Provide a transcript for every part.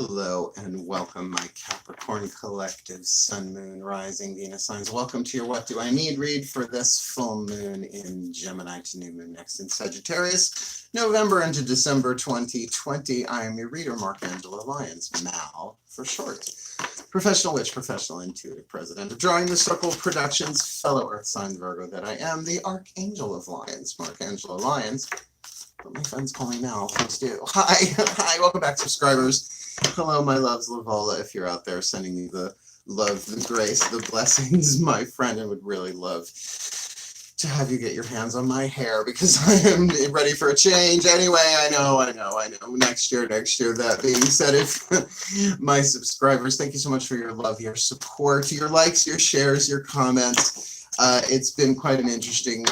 Hello and welcome, my Capricorn collective, Sun, Moon, Rising, Venus signs. Welcome to your What Do I Need read for this full moon in Gemini to new moon next in Sagittarius, November into December 2020. I am your reader, Archangel Lyons, Mal for short. Professional witch, professional intuitive, president of DrawingTheCircle Productions, fellow earth sign Virgo that I am, the Archangel of Lyons, Archangel Lyons. But my friends call me Mal, please do. Hi, welcome back, subscribers. Hello, my loves, Lavola, if you're out there, sending me the love, the grace, the blessings, my friend, I would really love to have you get your hands on my hair because I am ready for a change. Anyway, I know. Next year. That being said, if my subscribers, thank you so much for your love, your support, your likes, your shares, your comments. It's been quite an interesting,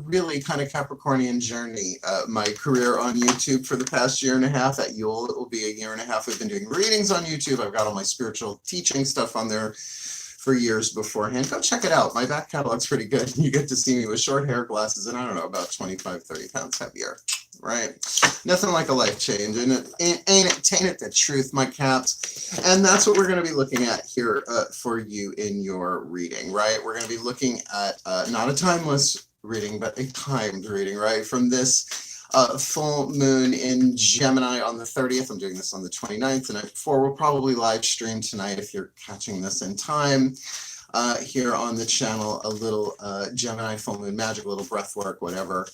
really kind of Capricornian journey. My career on YouTube for the past year and a half. At Yule, it will be a year and a half. We've been doing readings on YouTube. I've got all my spiritual teaching stuff on there for years beforehand. Go check it out. My back catalog's pretty good. You get to see me with short hair, glasses, and I don't know, about 25, 30 pounds heavier. Right? Nothing like a life change. And ain't it the truth, my caps? And that's what we're going to be looking at here for you in your reading, right? We're going to be looking at not a timeless reading, but a timed reading, right? From this full moon in Gemini on the 30th. I'm doing this on the 29th, the night before. We'll probably live stream tonight if you're catching this in time. Here on the channel, a little Gemini full moon magic, a little breath work, whatever.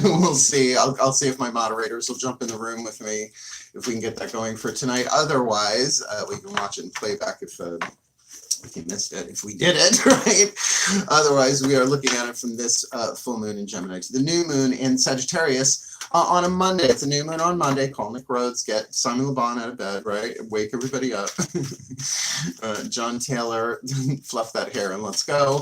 We'll see. I'll see if my moderators will jump in the room with me if we can get that going for tonight. Otherwise, we can watch it in playback if you missed it, if we did it, right? Otherwise, we are looking at it from this full moon in Gemini to the new moon in Sagittarius on a Monday. It's a new moon on Monday. Call Nick Rhodes, get Simon LeBon out of bed, right? Wake everybody up. John Taylor, fluff that hair and let's go.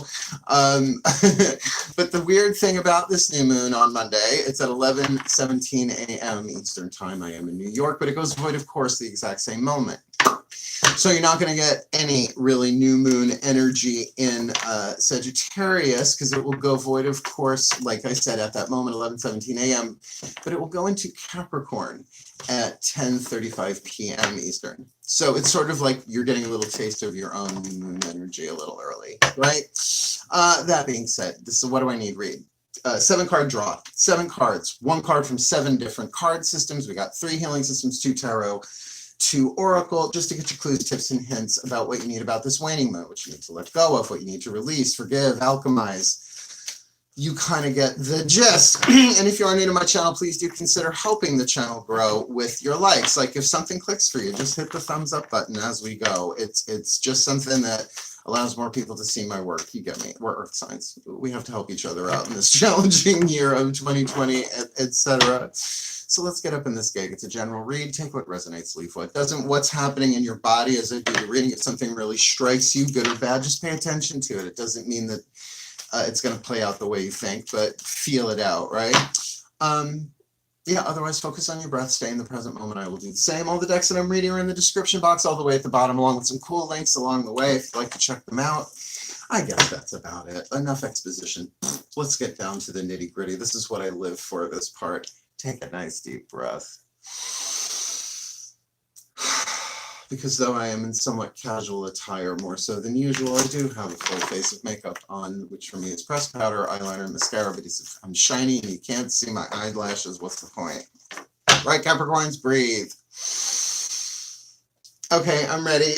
But the weird thing about this new moon on Monday, it's at 11:17 a.m. Eastern time. I am in New York, but it goes void, of course, the exact same moment. So you're not going to get any really new moon energy in Sagittarius because it will go void, of course, like I said, at that moment, 11:17 a.m. But it will go into Capricorn at 10:35 p.m. Eastern. So it's sort of like you're getting a little taste of your own new moon energy a little early, right? That being said, this is What Do I Need read. 7-card draw, 7 cards, 1 card from 7 different card systems. We got 3 healing systems, 2 tarot, 2 oracle, just to get you clues, tips, and hints about what you need about this waning moon, what you need to let go of, what you need to release, forgive, alchemize. You kind of get the gist. And if you are new to my channel, please do consider helping the channel grow with your likes. Like if something clicks for you, just hit the thumbs up button as we go. It's just something that allows more people to see my work. You get me? We're earth signs. We have to help each other out in this challenging year of 2020, etc. So let's get up in this gig. It's a general read. Take what resonates, leave what doesn't. What's happening in your body as I do the reading, if something really strikes you, good or bad, just pay attention to it. It doesn't mean that it's going to play out the way you think, but feel it out, right? Yeah, otherwise focus on your breath. Stay in the present moment. I will do the same. All the decks that I'm reading are in the description box all the way at the bottom, along with some cool links along the way if you'd like to check them out. I guess that's about it. Enough exposition. Let's get down to the nitty gritty. This is what I live for, this part. Take a nice deep breath. Because though I am in somewhat casual attire, more so than usual, I do have a full face of makeup on, which for me is pressed powder, eyeliner, and mascara, because if I'm shiny and you can't see my eyelashes, what's the point? Right, Capricorns, breathe. Okay, I'm ready.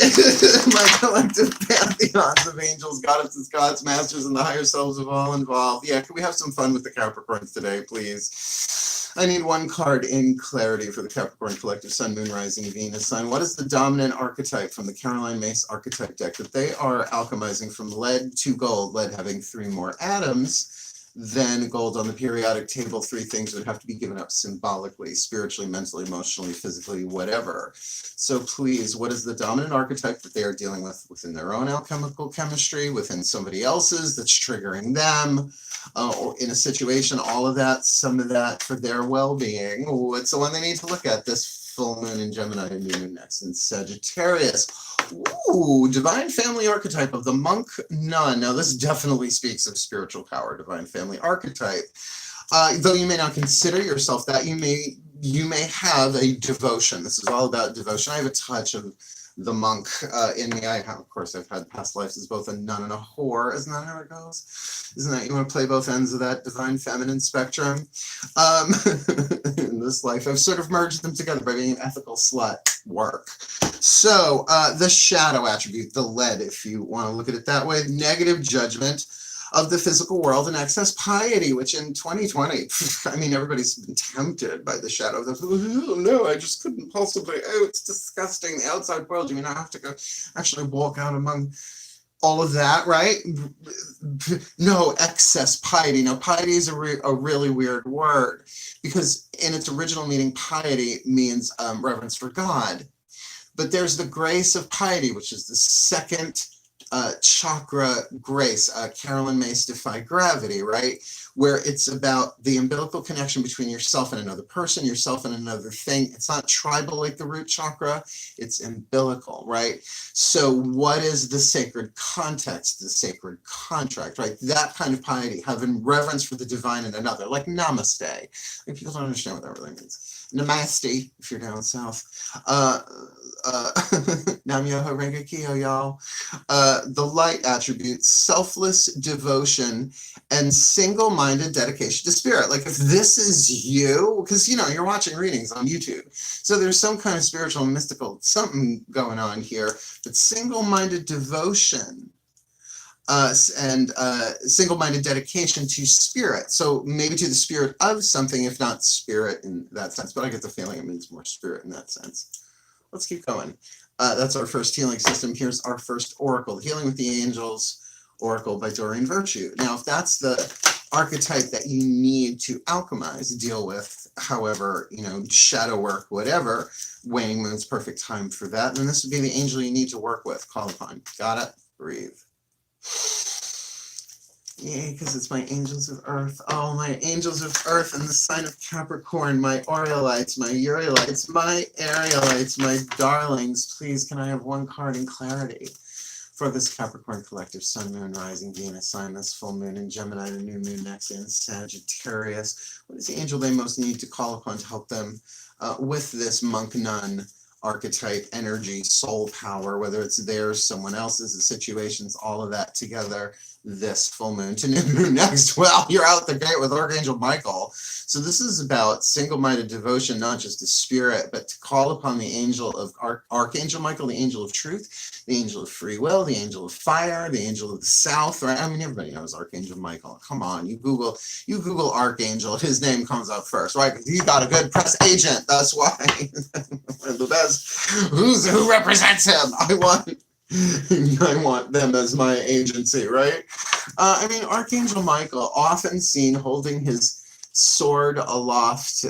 My collective pantheons of angels, goddesses, gods, masters, and the higher selves of all involved. Yeah, can we have some fun with the Capricorns today, please? I need 1 card in clarity for the Capricorn collective, Sun, Moon, Rising, Venus sign. What is the dominant archetype from the Caroline Myss archetype deck that they are alchemizing from lead to gold, lead having 3 more atoms than gold on the periodic table? 3 things would have to be given up symbolically, spiritually, mentally, emotionally, physically, whatever. So please, what is the dominant archetype that they are dealing with within their own alchemical chemistry, within somebody else's that's triggering them, or in a situation, all of that, some of that for their well-being? What's the one they need to look at this full moon in Gemini and new moon next in Sagittarius? Ooh, divine family archetype of the monk nun. Now this definitely speaks of spiritual power, divine family archetype. Though you may not consider yourself that, you may you may have a devotion. This is all about devotion. I have a touch of the monk in me. Of course, I've had past lives as both a nun and a whore. Isn't that how it goes? Isn't that, you want to play both ends of that divine feminine spectrum? In this life, I've sort of merged them together by being an ethical slut. Work. So the shadow attribute, the lead, if you want to look at it that way, negative judgment of the physical world and excess piety, which in 2020, I mean, everybody's been tempted by the shadow of the, oh, no, I just couldn't possibly, oh, it's disgusting, the outside world, you mean I have to go actually walk out among all of that, right? No, excess piety. Now, piety is a really weird word, because in its original meaning, piety means reverence for God. But there's the grace of piety, which is the second chakra grace. Carolyn Mace Defy Gravity, right? Where it's about the umbilical connection between yourself and another person, yourself and another thing. It's not tribal like the root chakra, it's umbilical, right? So what is the sacred context, the sacred contract, right? That kind of piety, having reverence for the divine in another, like namaste. Like, people don't understand what that really means. Namaste, if you're down south. Nam Yoho Renge Kyo, y'all. The light attribute, selfless devotion and single-minded dedication to spirit. Like, if this is you, because, you know, you're watching readings on YouTube, so there's some kind of spiritual, mystical, something going on here, but single-minded devotion and single-minded dedication to spirit. So maybe to the spirit of something, if not spirit in that sense, but I get the feeling it means more spirit in that sense. Let's keep going. That's our first healing system. Here's our first oracle, Healing with the Angels Oracle by Doreen Virtue. Now, if that's the archetype that you need to alchemize, deal with, however, you know, shadow work, whatever, waning moon's perfect time for that, then this would be the angel you need to work with, call upon. Got it? Breathe. Yay, because it's my angels of earth. Oh, my angels of earth and the sign of Capricorn, my Aureolites, my Urielites, my Arielites, my darlings. Please, can I have one card in clarity for this Capricorn collective, Sun, Moon, Rising, Venus sign, this full moon in Gemini, the new moon next in Sagittarius. What is the angel they most need to call upon to help them with this monk nun archetype, energy, soul power, whether it's theirs, someone else's, the situations, all of that together, this full moon to new moon next? Well, you're out the gate with Archangel Michael. So this is about single-minded devotion, not just to spirit, but to call upon the angel of Archangel Michael, the angel of truth, the angel of free will, the angel of fire, the angel of the south, right? I mean, everybody knows Archangel Michael. Come on, you Google Archangel, his name comes up first, right? Because he's got a good press agent. That's why. One of the best. Who represents him? I want them as my agency, right? I mean, Archangel Michael, often seen holding his sword aloft,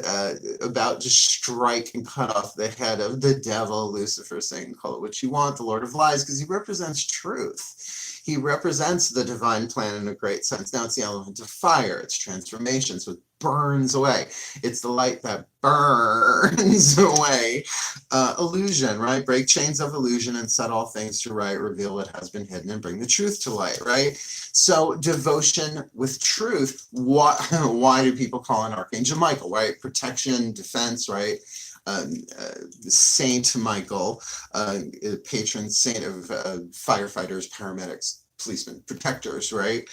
about to strike and cut off the head of the devil, Lucifer, Satan, call it what you want, the Lord of Lies, because he represents truth. He represents the divine plan in a great sense. Now it's the element of fire, it's transformation, so it burns away. It's the light that burns away illusion, right? Break chains of illusion and set all things to right, reveal what has been hidden and bring the truth to light, right? So devotion with truth. Why do people call on Archangel Michael, right? Protection, defense, right? Saint Michael, patron saint of firefighters, paramedics, policemen, protectors, right?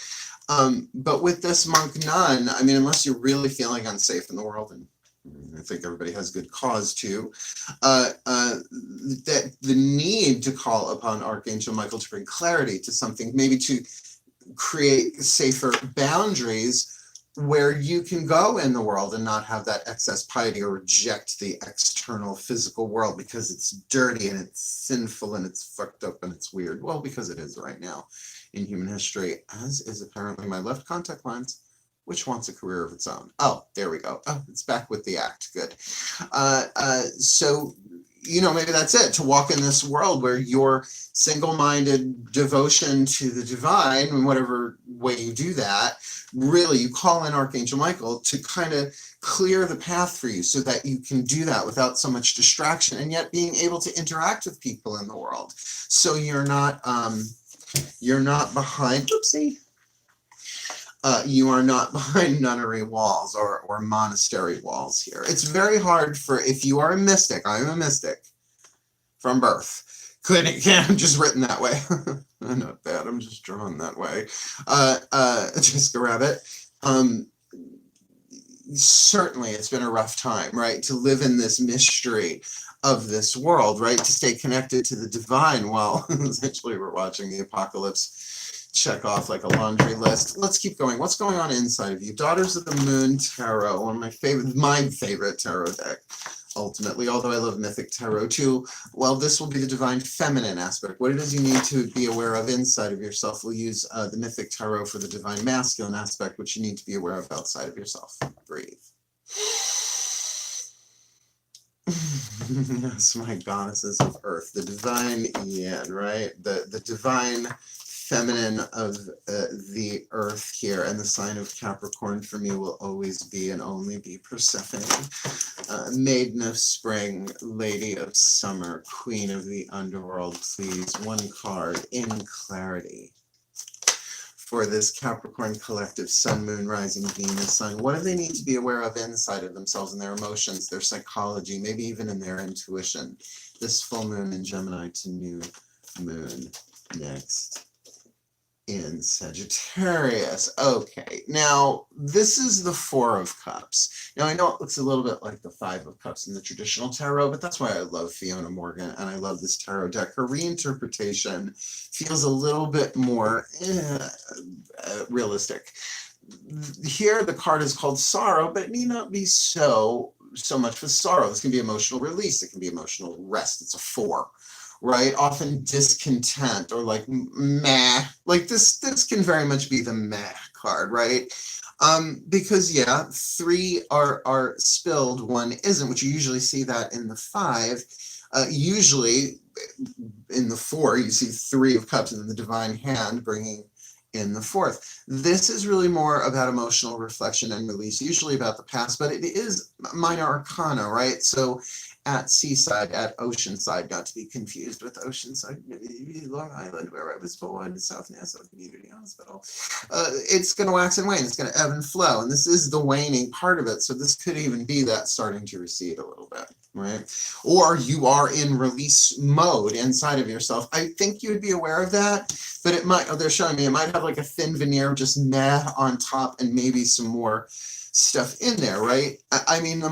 But with this monk nun, I mean, unless you're really feeling unsafe in the world, and I think everybody has good cause to, that the need to call upon Archangel Michael to bring clarity to something, maybe to create safer boundaries where you can go in the world and not have that excess piety or reject the external physical world because it's dirty and it's sinful and it's fucked up and it's weird. Well, because it is right now in human history, as is apparently my left contact lens, which wants a career of its own. Oh, there we go. Oh, it's back with the act. Good. So, you know, maybe that's it, to walk in this world where your single-minded devotion to the divine, in whatever way you do that, really, you call in Archangel Michael to kind of clear the path for you so that you can do that without so much distraction and yet being able to interact with people in the world. So you're not behind, oopsie, You are not behind nunnery walls or monastery walls here. It's very hard for, if you are a mystic, I'm a mystic from birth. I'm just written that way. Not bad, I'm just drawn that way. Jessica Rabbit. Certainly it's been a rough time, right? To live in this mystery of this world, right? To stay connected to the divine while essentially we're watching the apocalypse check off like a laundry list. Let's keep going. What's going on inside of you? Daughters of the Moon Tarot, one of my favorite tarot deck. Ultimately, although I love Mythic Tarot too, well, this will be the divine feminine aspect. What it is you need to be aware of inside of yourself. We'll use the Mythic Tarot for the divine masculine aspect, which you need to be aware of outside of yourself. Breathe. Yes, my goddesses of earth, the divine yin, right? The divine feminine of the earth here, and the sign of Capricorn for me will always be and only be Persephone, maiden of spring, lady of summer, queen of the underworld. Please, one card in clarity for this Capricorn collective, sun, moon, rising, Venus sign. What do they need to be aware of inside of themselves and their emotions, their psychology, maybe even in their intuition? This full moon in Gemini to new moon next in Sagittarius. Okay, now this is the Four of Cups. Now I know it looks a little bit like the Five of Cups in the traditional tarot, but that's why I love Fiona Morgan and I love this tarot deck. Her reinterpretation feels a little bit more realistic. Here the card is called sorrow, but it need not be so much with sorrow. This can be emotional release, it can be emotional rest. It's a 4. Right? Often discontent or like meh. Like this can very much be the meh card, right? Because yeah, 3 are spilled, 1 isn't, which you usually see that in the 5. Usually in the 4, you see 3 of Cups and then the divine hand bringing in the 4th. This is really more about emotional reflection and release, usually about the past, but it is minor arcana, right? So at seaside, at oceanside, not to be confused with Oceanside, Long Island, where I was born, South Nassau Community Hospital. It's going to wax and wane. It's going to ebb and flow. And this is the waning part of it. So this could even be that starting to recede a little bit, right? Or you are in release mode inside of yourself. I think you would be aware of that, but it might, they're showing me, it might have like a thin veneer of just meh on top and maybe some more stuff in there, right? I mean, the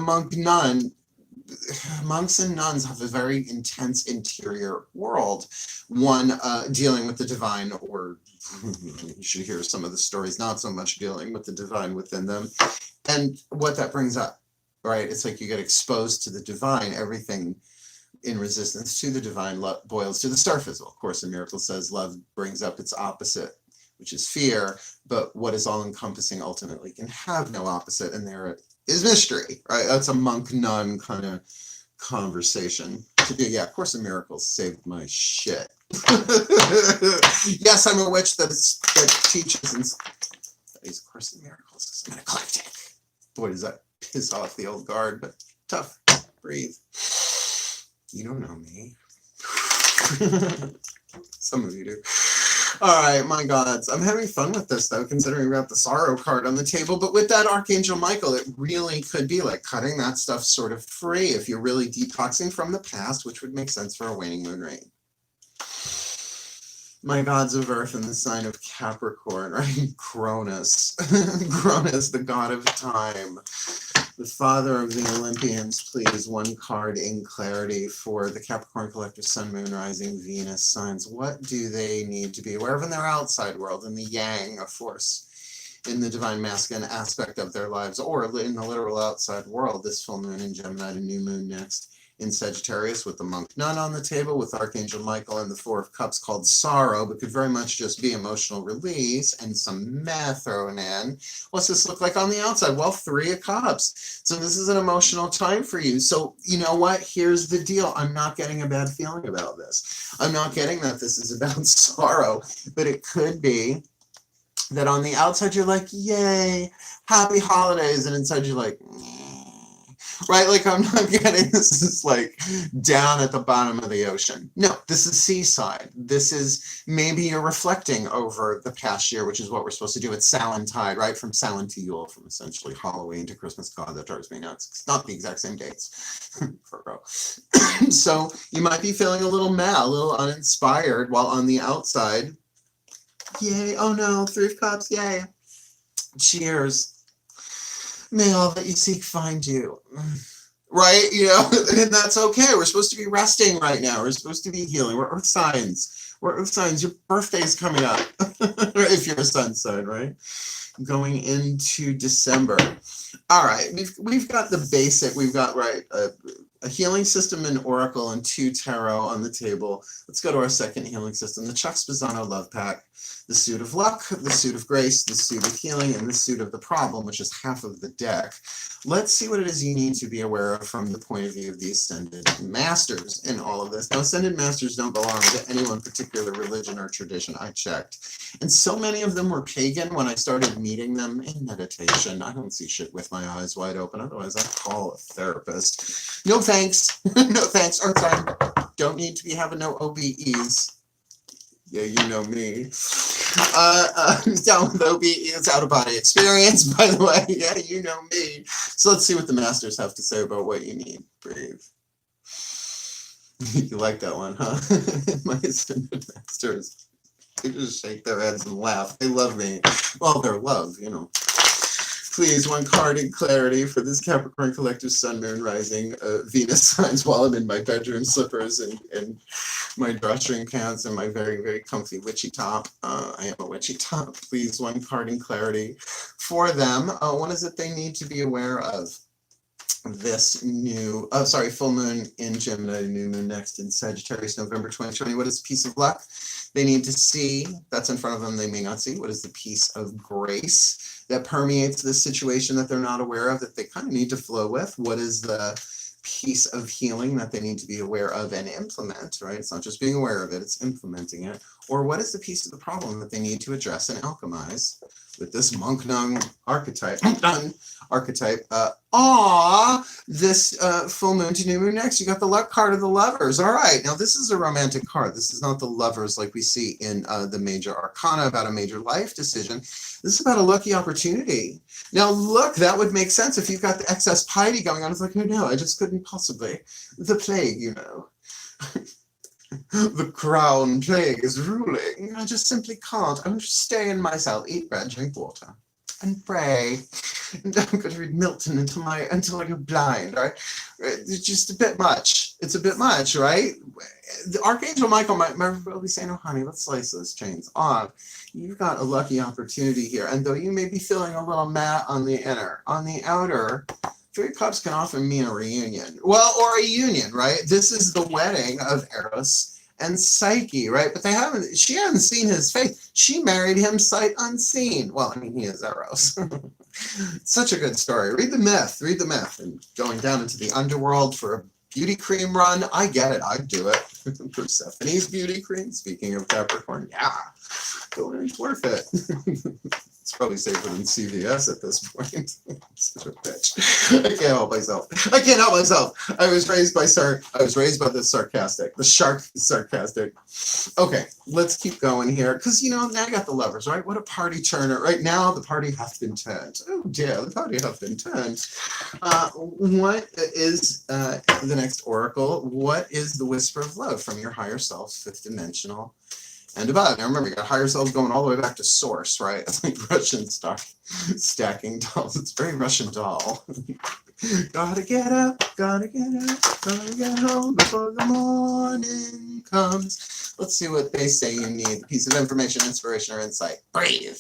monks and nuns have a very intense interior world, one dealing with the divine, or you should hear some of the stories not so much dealing with the divine within them, and what that brings up, right? It's like you get exposed to the divine. Everything in resistance to the divine boils to the surface. Of course, a miracle says love brings up its opposite, which is fear, but what is all-encompassing ultimately can have no opposite, and there is mystery, right? That's a monk-nun kind of conversation to do. Yeah, Course in Miracles saved my shit. Yes, I'm a witch that teaches and studies Course in Miracles because I'm an eclectic. Boy, does that piss off the old guard, but tough. Breathe. You don't know me. Some of you do. All right, my gods. I'm having fun with this, though, considering we have the sorrow card on the table. But with that Archangel Michael, it really could be like cutting that stuff sort of free if you're really detoxing from the past, which would make sense for a waning moon reign. My gods of earth in the sign of Capricorn, right? Cronus. Cronus, the god of time. The father of the Olympians, please, one card in clarity for the Capricorn collective, sun, moon, rising, Venus signs. What do they need to be aware of in their outside world, in the yang of force, in the divine masculine aspect of their lives, or in the literal outside world? This full moon in Gemini, the new moon next in Sagittarius, with the monk nun on the table, with Archangel Michael and the 4 of Cups called sorrow, but could very much just be emotional release and some meh thrown in. What's this look like on the outside? Well, 3 of Cups. So this is an emotional time for you. So you know what? Here's the deal. I'm not getting a bad feeling about this. I'm not getting that this is about sorrow, but it could be that on the outside you're like, yay, happy holidays, and inside you're like, meh. right? Like I'm not getting this is like down at the bottom of the ocean. No, this is seaside. This is maybe you're reflecting over the past year, which is what we're supposed to do at Samhain-tide, right? From Samhain to Yule, from essentially Halloween to Christmas. God, that drives me nuts. It's not the exact same dates. Virgo. So you might be feeling a little mad, a little uninspired, while on the outside, yay, oh no, 3 of Cups, yay. Cheers. May all that you seek find you. Right? You know, and that's okay. We're supposed to be resting right now. We're supposed to be healing. We're earth signs. We're earth signs. Your birthday's coming up. If you're a sun sign, right? Going into December. All right. We've got the basic. We've got, right, a healing system, an oracle, and 2 tarot on the table. Let's go to our second healing system, the Chuck Spezzano Love Pack. The suit of luck, the suit of grace, the suit of healing, and the suit of the problem, which is half of the deck. Let's see what it is you need to be aware of from the point of view of the Ascended Masters in all of this. Now, Ascended Masters don't belong to any one particular religion or tradition. I checked. And so many of them were pagan when I started meeting them in meditation. I don't see shit with my eyes wide open. Otherwise, I'd call a therapist. No thanks. No thanks. Earth sign. Don't need to be having no OBEs. Yeah, you know me. Down with OBEs, out-of-body experience, by the way. Yeah, you know me. So let's see what the Masters have to say about what you need. Breathe. You like that one, huh? My Ascended Masters. They just shake their heads and laugh. They love me. Well, they're love, you know. Please, 1 card in clarity for this Capricorn collective Sun, Moon, Rising, Venus signs while I'm in my bedroom slippers and my drawstring pants and my very, very comfy witchy top. I am a witchy top. Please, 1 card in clarity for them. What is it they need to be aware of? This new, full moon in Gemini, new moon next in Sagittarius, November 2020. What is piece of luck they need to see? That's in front of them, they may not see. What is the piece of grace that permeates this situation that they're not aware of, that they kind of need to flow with? What is the piece of healing that they need to be aware of and implement, right? It's not just being aware of it, it's implementing it. Or what is the piece of the problem that they need to address and alchemize with this monk nun archetype? This full moon to new moon next, you got the luck card of the Lovers. All right, now this is a romantic card. This is not the Lovers like we see in the major arcana about a major life decision. This is about a lucky opportunity. Now look, that would make sense if you've got the excess piety going on. It's like, oh no, I just couldn't possibly. The plague, you know. The crown plague is ruling. I just simply can't. I'm just stay in my cell, eat bread, drink water, and pray. And I'm going to read Milton until I go blind, right? It's just a bit much. It's a bit much, right? The Archangel Michael might be saying, oh honey, let's slice those chains off. You've got a lucky opportunity here. And though you may be feeling a little mad on the inner, on the outer, 3 of Cups can often mean a reunion. Well, or a union, right? This is the wedding of Eros and Psyche, right? But she hadn't seen his face. She married him sight unseen. Well, I mean, he is Eros. Such a good story. Read the myth. And going down into the underworld for a beauty cream run, I get it, I'd do it. Persephone's beauty cream, speaking of Capricorn, yeah, it's worth it. It's probably safer than CVS at this point. Such a bitch. I can't help myself. I was raised by the sarcastic. The shark is sarcastic. Okay, let's keep going here. Because, you know, now I got the Lovers, right? What a party turner. Right now, the party hath been turned. Oh, dear, the party hath been turned. What is the next oracle? What is the whisper of love from your higher self, 5th dimensional and above? Now remember, you got higher selves going all the way back to source, right? It's like Russian stacking dolls. It's very Russian doll. Gotta get up, gotta get home before the morning comes. Let's see what they say you need. A piece of information, inspiration, or insight. Breathe.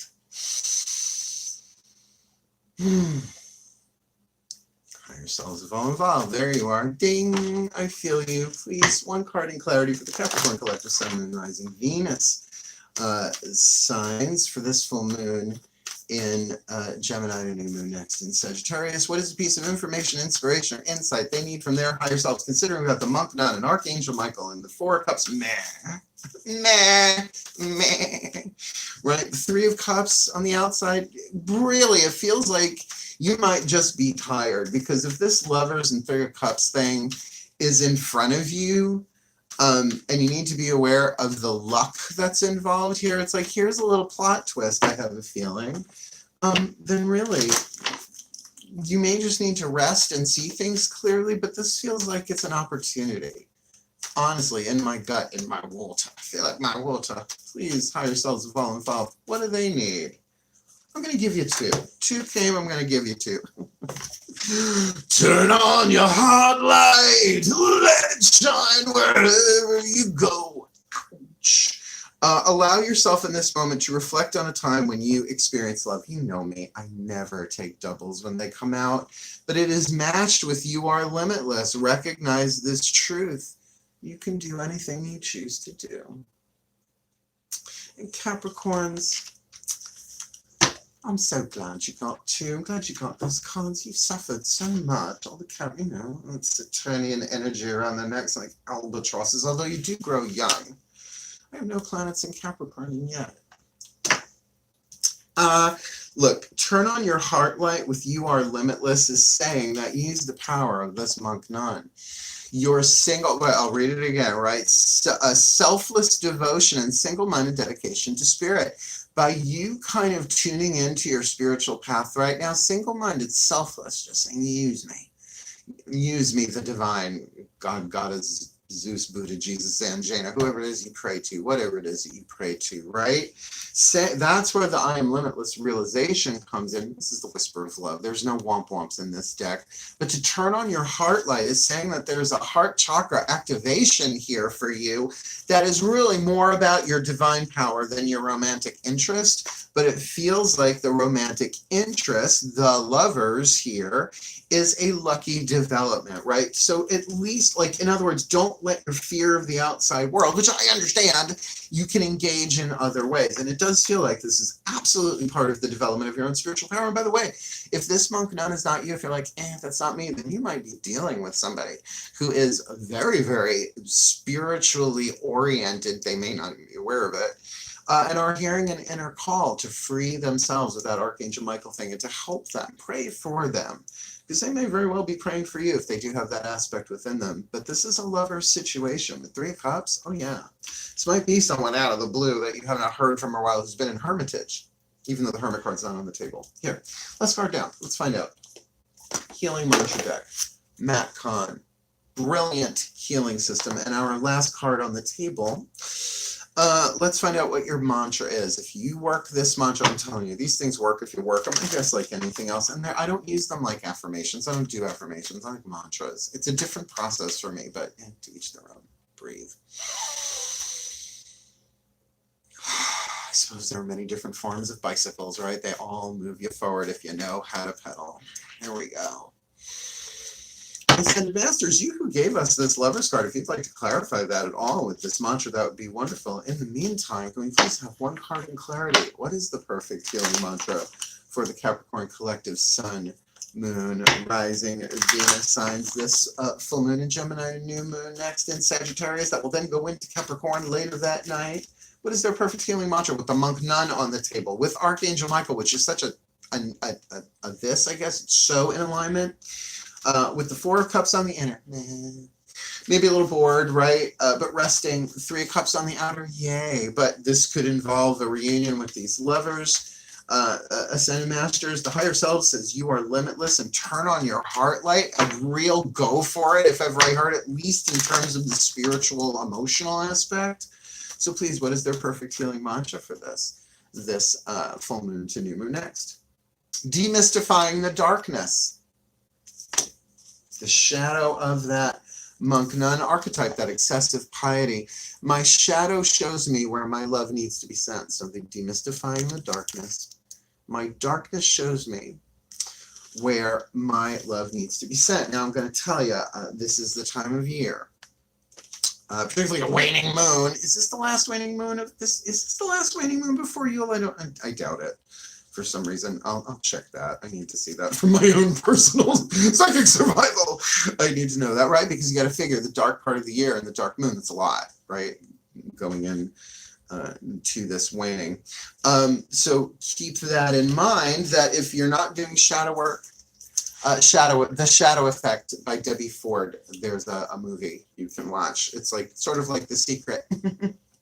Higher selves have all involved. There you are. Ding. I feel you. Please, 1 card in clarity for the Capricorn collective Sun, Moon, Rising, Venus signs for this full moon in Gemini and new moon next in Sagittarius. What is a piece of information, inspiration, or insight they need from their higher selves, considering we got the monk nun and Archangel Michael and the 4 of Cups? Right? The 3 of Cups on the outside, really, it feels like You might just be tired, because if this Lovers and Three of Cups thing is in front of you, and you need to be aware of the luck that's involved here, it's like, here's a little plot twist, I have a feeling, then really, you may just need to rest and see things clearly, but this feels like it's an opportunity. Honestly, in my gut, in my water, I feel like my water. Please, higher selves have all involved. What do they need? I'm going to give you two. Two came, I'm going to give you two. Turn on your heart light, let it shine wherever you go. Allow yourself in this moment to reflect on a time when you experience love. You know me, I never take doubles when they come out, but it is matched with you are limitless. Recognize this truth. You can do anything you choose to do. And Capricorns, I'm so glad you got two. I'm glad you got those cards. You've suffered so much. All the you know, it's Saturnian energy around their necks like albatrosses, although you do grow young. I have no planets in Capricorn yet. Look, turn on your heart light with you are limitless is saying that use the power of this monk nun. Your single, well, I'll read it again, right? A selfless devotion and single-minded dedication to spirit. By you kind of tuning into your spiritual path right now, single-minded, selfless, just saying, use me. Use me, the divine, God, Goddess, Zeus, Buddha, Jesus, Angela, whoever it is you pray to, whatever it is that you pray to, right? That's where the I am limitless realization comes in. This is the whisper of love. There's no womp womps in this deck. But to turn on your heart light is saying that there's a heart chakra activation here for you that is really more about your divine power than your romantic interest. But it feels like the romantic interest, the lovers here, is a lucky development, right? So at least, like, in other words, don't let your fear of the outside world, which I understand, you can engage in other ways. And it does feel like this is absolutely part of the development of your own spiritual power. And by the way, if this monk nun is not you, if you're like, that's not me, then you might be dealing with somebody who is very, very spiritually oriented. They may not even be aware of it. And are hearing an inner call to free themselves with that Archangel Michael thing and to help them, pray for them. Because they may very well be praying for you if they do have that aspect within them. But this is a lover situation with Three of Cups. Oh, yeah. This might be someone out of the blue that you haven't heard from for a while who's been in hermitage, even though the Hermit card's not on the table. Here, let's card down. Let's find out. Healing Mantra deck. Matt Kahn. Brilliant healing system. And our last card on the table. Let's find out what your mantra is. If you work this mantra, I'm telling you, these things work if you work them, I guess, like anything else. And I don't use them like affirmations. I don't do affirmations. I like mantras. It's a different process for me, but to each their own. Breathe. I suppose there are many different forms of bicycles, right? They all move you forward if you know how to pedal. There we go. And Masters, you who gave us this Lover's card, if you'd like to clarify that at all with this mantra, that would be wonderful. In the meantime, can we please have one card in clarity? What is the perfect healing mantra for the Capricorn collective Sun, Moon, Rising, Venus signs this full moon in Gemini, new moon next in Sagittarius that will then go into Capricorn later that night? What is their perfect healing mantra with the monk nun on the table, with Archangel Michael, which is such a this, I guess, it's so in alignment. With the Four of Cups on the inner, maybe a little bored, right? But resting. Three of Cups on the outer, yay. But this could involve a reunion with these lovers. Ascended Masters, the higher self says you are limitless and turn on your heart light. A real go for it, if ever I heard, at least in terms of the spiritual, emotional aspect. So please, what is their perfect healing mantra for this full moon to new moon next? Demystifying the darkness. The shadow of that monk nun archetype, that excessive piety. My shadow shows me where my love needs to be sent. So the demystifying the darkness. My darkness shows me where my love needs to be sent. Now I'm going to tell you, this is the time of year. Particularly a waning moon. Is this the last waning moon of this? Is this the last waning moon before Yule? I doubt it. For some reason, I'll check that. I need to see that for my own personal psychic survival. I need to know that, right? Because you got to figure the dark part of the year and the dark moon, that's a lot, right? Going in to this waning. So keep that in mind, that if you're not doing shadow work, The Shadow Effect by Debbie Ford, there's a movie you can watch. It's like sort of like The Secret,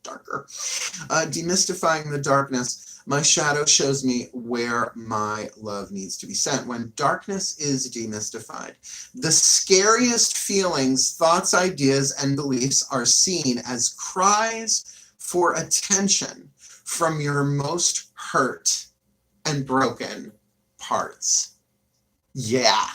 darker. Demystifying the darkness. My shadow shows me where my love needs to be sent. When darkness is demystified, the scariest feelings, thoughts, ideas, and beliefs are seen as cries for attention from your most hurt and broken parts. Yeah,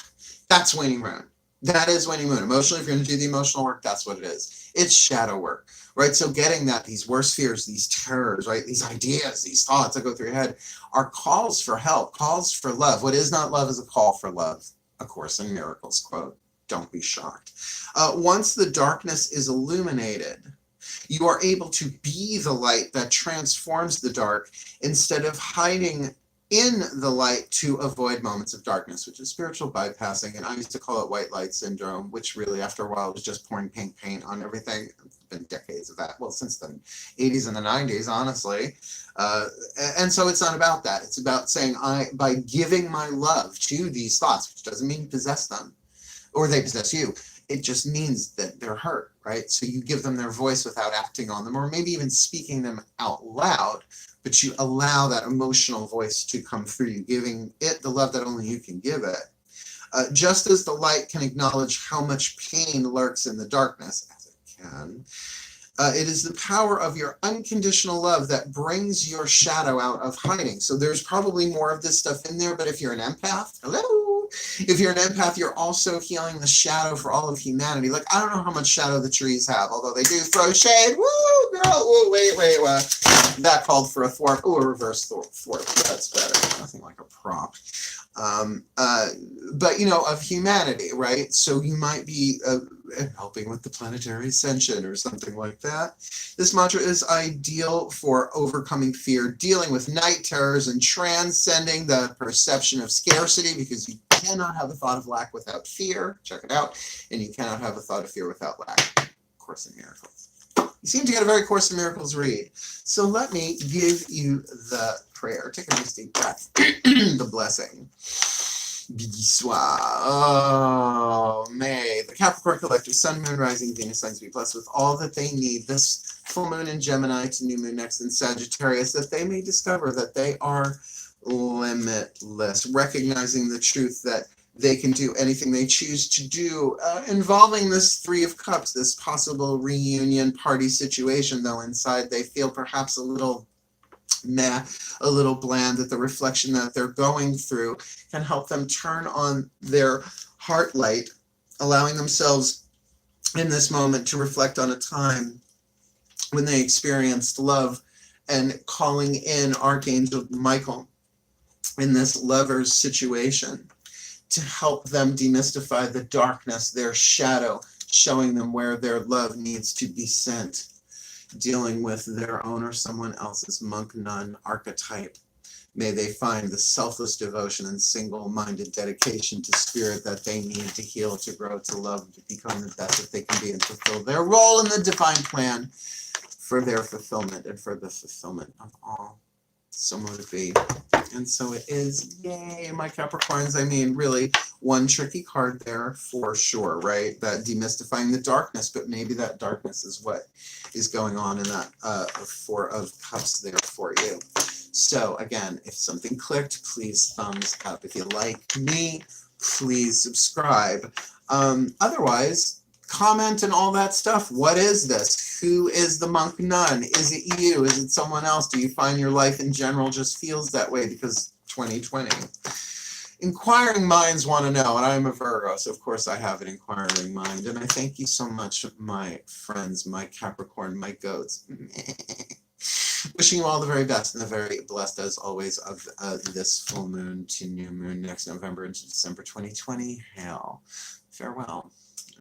that's waning moon. That is waning moon. Emotionally, if you're going to do the emotional work, that's what it is. It's shadow work, right? So getting that, these worst fears, these terrors, right? These ideas, these thoughts that go through your head are calls for help, calls for love. What is not love is a call for love. A Course in Miracles quote. Don't be shocked. Once the darkness is illuminated, you are able to be the light that transforms the dark instead of hiding in the light to avoid moments of darkness, which is spiritual bypassing. And I used to call it white light syndrome, which really after a while was just pouring pink paint on everything. It's been decades of that. Well, since the 80s and the 90s, honestly. And so it's not about that. It's about saying, by giving my love to these thoughts, which doesn't mean possess them or they possess you. It just means that they're hurt, right? So you give them their voice without acting on them, or maybe even speaking them out loud, but you allow that emotional voice to come through you, giving it the love that only you can give it. Just as the light can acknowledge how much pain lurks in the darkness, as it can, it is the power of your unconditional love that brings your shadow out of hiding. So there's probably more of this stuff in there, but if you're an empath, hello? If you're an empath, you're also healing the shadow for all of humanity. Like, I don't know how much shadow the trees have, although they do throw shade. Woo, girl, woo, wait. That called for a thwart. Oh, a reverse thwart. That's better. Nothing like a prop. But, of humanity, right? So you might be helping with the planetary ascension or something like that. This mantra is ideal for overcoming fear, dealing with night terrors, and transcending the perception of scarcity, because you cannot have a thought of lack without fear. Check it out. And you cannot have a thought of fear without lack. Course in Miracles. You seem to get a very Course in Miracles read. So let me give you the prayer. Take a nice deep breath. The blessing. Oh, may the Capricorn collective, Sun, Moon, Rising, Venus signs be blessed with all that they need this full moon in Gemini to new moon next in Sagittarius, that they may discover that they are limitless, recognizing the truth that they can do anything they choose to do, involving this Three of Cups, this possible reunion party situation, though inside they feel perhaps a little meh, a little bland, that the reflection that they're going through can help them turn on their heart light, allowing themselves in this moment to reflect on a time when they experienced love and calling in Archangel Michael in this lover's situation to help them demystify the darkness, their shadow, showing them where their love needs to be sent, dealing with their own or someone else's monk nun archetype. May they find the selfless devotion and single-minded dedication to spirit that they need to heal, to grow, to love, to become the best that they can be, and fulfill their role in the divine plan for their fulfillment and for the fulfillment of all. So mote it be. And so it is. Yay, my Capricorns. I mean, really, one tricky card there for sure, right? That demystifying the darkness, but maybe that darkness is what is going on in that Four of Cups there for you. So again, if something clicked, please thumbs up. If you like me, please subscribe. Otherwise, comment and all that stuff. What is this? Who is the monk nun? Is it you? Is it someone else? Do you find your life in general just feels that way because 2020? Inquiring minds want to know, and I'm a Virgo, so of course I have an inquiring mind. And I thank you so much, my friends, my Capricorn, my goats. Wishing you all the very best and the very blessed, as always, of this full moon to new moon next November into December 2020. Hail. Farewell.